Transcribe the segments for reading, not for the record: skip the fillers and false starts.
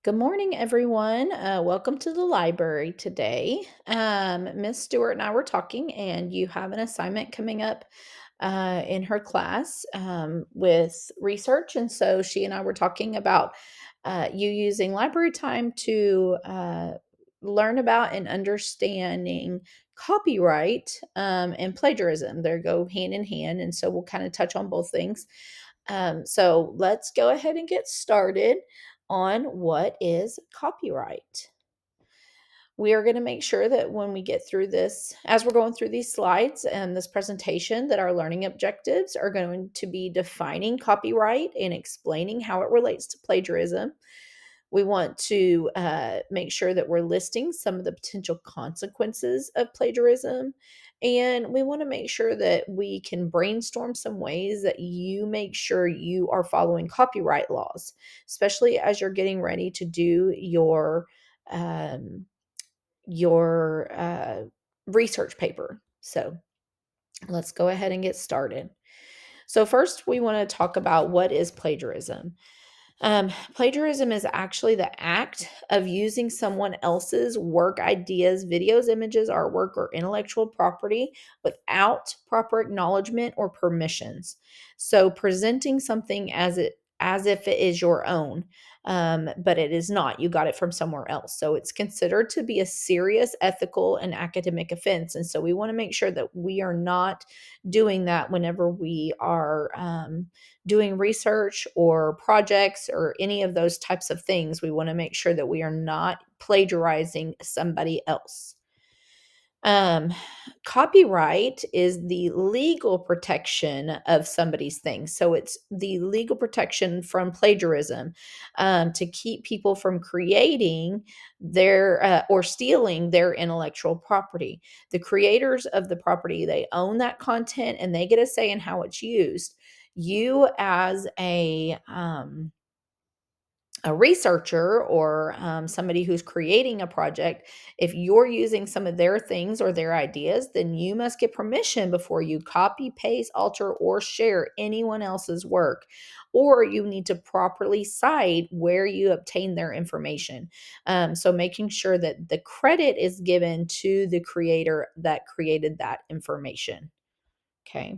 Good morning, everyone. Welcome to the library today. Miss Stewart and I were talking, and you have an assignment coming up in her class with research. And so she and I were talking about you using library time to learn about and understanding copyright and plagiarism. They go hand in hand. And so we'll kind of touch on both things. So let's go ahead and get started on what is copyright. We are going to make sure that when we get through this, as we're going through these slides and this presentation, that our learning objectives are going to be defining copyright and explaining how it relates to plagiarism. We want to make sure that we're listing some of the potential consequences of plagiarism. And we want to make sure that we can brainstorm some ways that you make sure you are following copyright laws, especially as you're getting ready to do um, your research paper. So let's go ahead and get started. So first, we want to talk about what is plagiarism. Plagiarism is actually the act of using someone else's work, ideas, videos, images, artwork, or intellectual property without proper acknowledgement or permissions. So presenting something as if it is your own, but it is not. You got it from somewhere else. So it's considered to be a serious ethical and academic offense. And so we want to make sure that we are not doing that whenever we are doing research or projects or any of those types of things. We want to make sure that we are not plagiarizing somebody else. Um, Copyright is the legal protection of somebody's things. So it's the legal protection from plagiarism to keep people from creating their or stealing their intellectual property. The creators of the property, they own that content and they get a say in how it's used. You, as a researcher or somebody who's creating a project, if you're using some of their things or their ideas, then you must get permission before you copy, paste, alter, or share anyone else's work. Or you need to properly cite where you obtain their information. So making sure that the credit is given to the creator that created that information. Okay.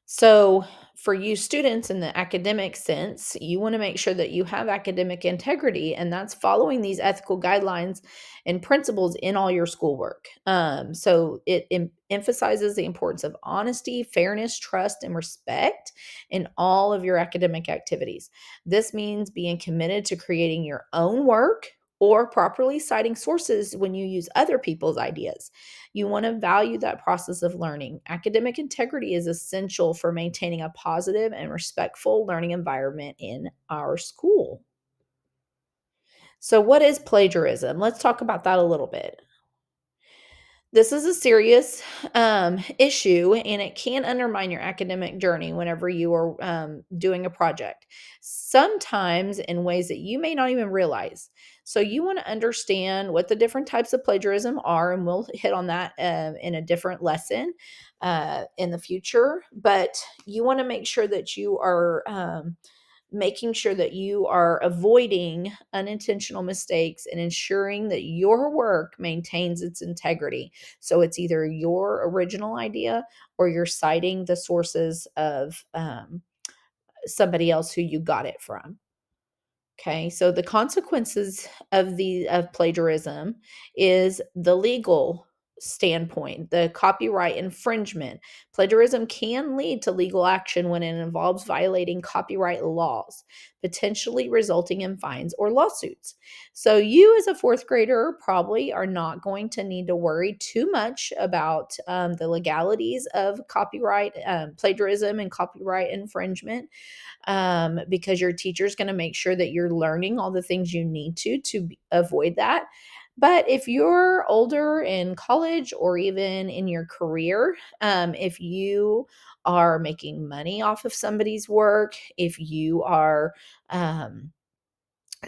So, for you students in the academic sense, you want to make sure that you have academic integrity, and that's following these ethical guidelines and principles in all your schoolwork. So, it emphasizes the importance of honesty, fairness, trust, and respect in all of your academic activities. This means being committed to creating your own work or properly citing sources when you use other people's ideas. You want to value that process of learning. Academic integrity is essential for maintaining a positive and respectful learning environment in our school. So, what is plagiarism? Let's talk about that a little bit. This is a serious issue and it can undermine your academic journey whenever you are doing a project, sometimes in ways that you may not even realize. So, you want to understand what the different types of plagiarism are, and we'll hit on that in a different lesson in the future. But you want to make sure that you are making sure that you are avoiding unintentional mistakes and ensuring that your work maintains its integrity. So it's either your original idea or you're citing the sources of somebody else who you got it from. Okay, so the consequences of plagiarism is the legal standpoint, the copyright infringement. Plagiarism can lead to legal action when it involves violating copyright laws, potentially resulting in fines or lawsuits. So you as a fourth grader probably are not going to need to worry too much about the legalities of copyright plagiarism and copyright infringement because your teacher is going to make sure that you're learning all the things you need to avoid that. But if you're older in college or even in your career, if you are making money off of somebody's work, if you are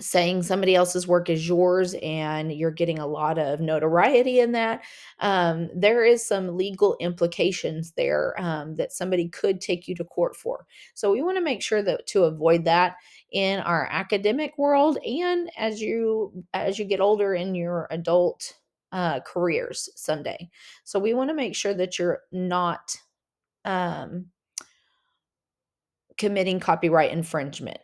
saying somebody else's work is yours and you're getting a lot of notoriety in that, there is some legal implications there, that somebody could take you to court for. So we want to make sure that to avoid that in our academic world, and as you get older in your adult careers someday. So we want to make sure that you're not um, committing copyright infringement.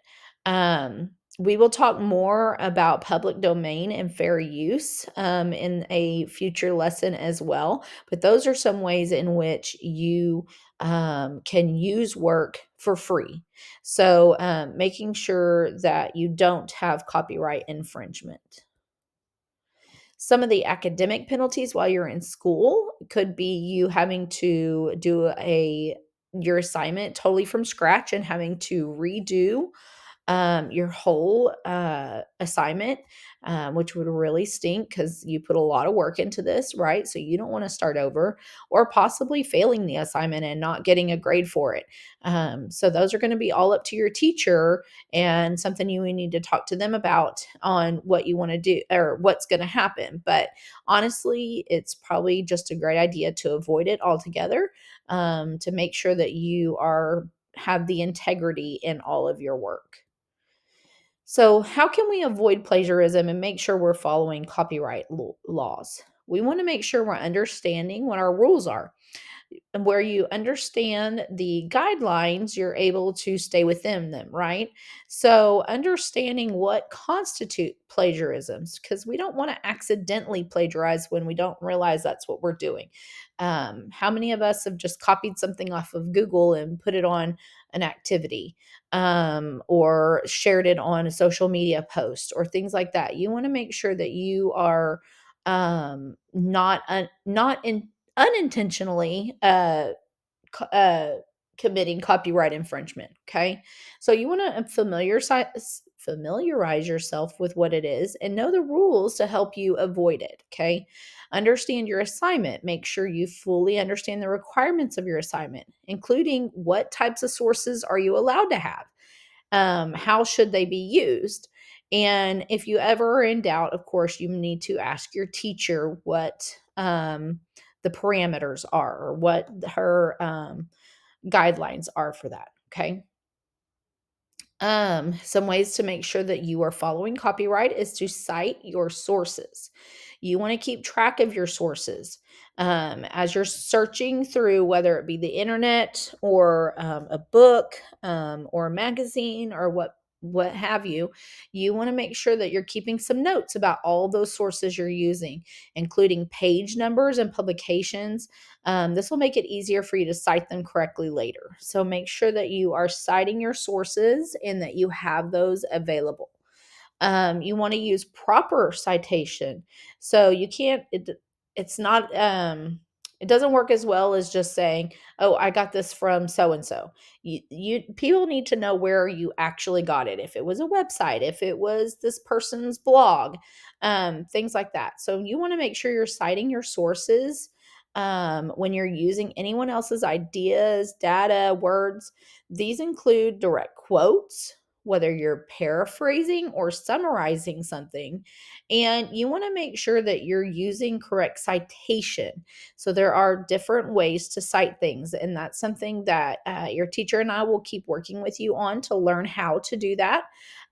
We will talk more about public domain and fair use in a future lesson as well. But those are some ways in which you can use work for free. So, making sure that you don't have copyright infringement. Some of the academic penalties while you're in school could be you having to do a your assignment totally from scratch and having to redo your whole assignment, which would really stink because you put a lot of work into this, right? So you don't want to start over, or possibly failing the assignment and not getting a grade for it. So those are going to be all up to your teacher, and something you would need to talk to them about on what you want to do or what's going to happen. But honestly, it's probably just a great idea to avoid it altogether, to make sure that you are have the integrity in all of your work. So, how can we avoid plagiarism and make sure we're following copyright laws? We want to make sure we're understanding what our rules are. And where you understand the guidelines, you're able to stay within them, right? So, understanding what constitute plagiarisms, because we don't want to accidentally plagiarize when we don't realize that's what we're doing. How many of us have just copied something off of Google and put it on an activity, or shared it on a social media post or things like that? You want to make sure that you are not in unintentionally co- committing copyright infringement. Okay, so you want to familiarize yourself with what it is and know the rules to help you avoid it. Okay, understand your assignment. Make sure you fully understand the requirements of your assignment, including what types of sources are you allowed to have, how should they be used. And if you ever are in doubt, of course, you need to ask your teacher what the parameters are, or what her guidelines are for that. Okay. Some ways to make sure that you are following copyright is to cite your sources. You want to keep track of your sources, as you're searching through, whether it be the internet or a book, or a magazine, or what have you. You want to make sure that you're keeping some notes about all those sources you're using, including page numbers and publications. This will make it easier for you to cite them correctly later. So make sure that you are citing your sources and that you have those available. You want to use proper citation. So you can't, it's not, it doesn't work as well as just saying, oh, I got this from so and so. You people need to know where you actually got it. If it was a website, if it was this person's blog, things like that. So you want to make sure you're citing your sources, when you're using anyone else's ideas, data, words. These include direct quotes, whether you're paraphrasing or summarizing something. And you want to make sure that you're using correct citation. So there are different ways to cite things. And that's something that your teacher and I will keep working with you on to learn how to do that.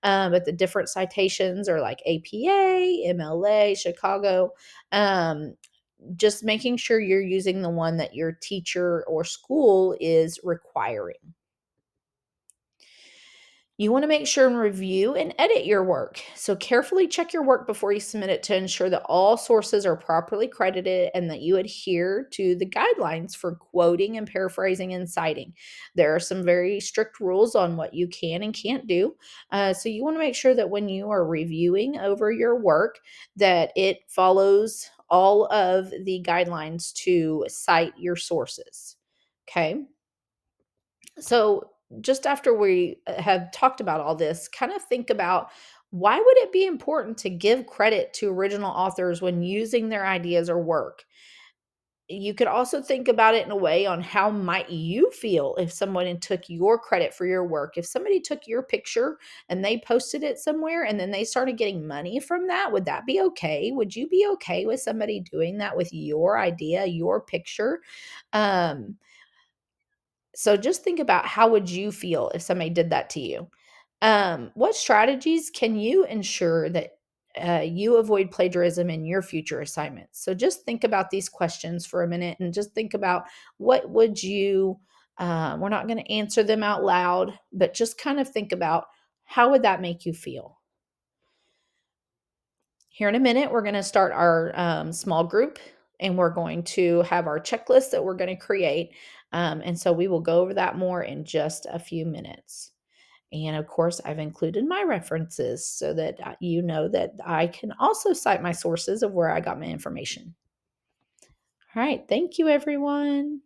But the different citations are like APA, MLA, Chicago. Just making sure you're using the one that your teacher or school is requiring. You want to make sure and review and edit your work. So, carefully check your work before you submit it to ensure that all sources are properly credited and that you adhere to the guidelines for quoting and paraphrasing and citing. There are some very strict rules on what you can and can't do. So, you want to make sure that when you are reviewing over your work, that it follows all of the guidelines to cite your sources. Okay. So, just after we have talked about all this, kind of think about, why would it be important to give credit to original authors when using their ideas or work? you could also think about it in a way on how might you feel if someone took your credit for your work. If somebody took your picture and they posted it somewhere and then they started getting money from that, would that be okay? Would you be okay with somebody doing that with your idea, your picture? Um, so just think about how would you feel if somebody did that to you? What strategies can you ensure that you avoid plagiarism in your future assignments? So just think about these questions for a minute and just think about what would you, we're not going to answer them out loud, but just kind of think about how would that make you feel? Here in a minute, we're going to start our small group and we're going to have our checklist that we're going to create. And so we will go over that more in just a few minutes. And of course, I've included my references so that you know that I can also cite my sources of where I got my information. All right. Thank you, everyone.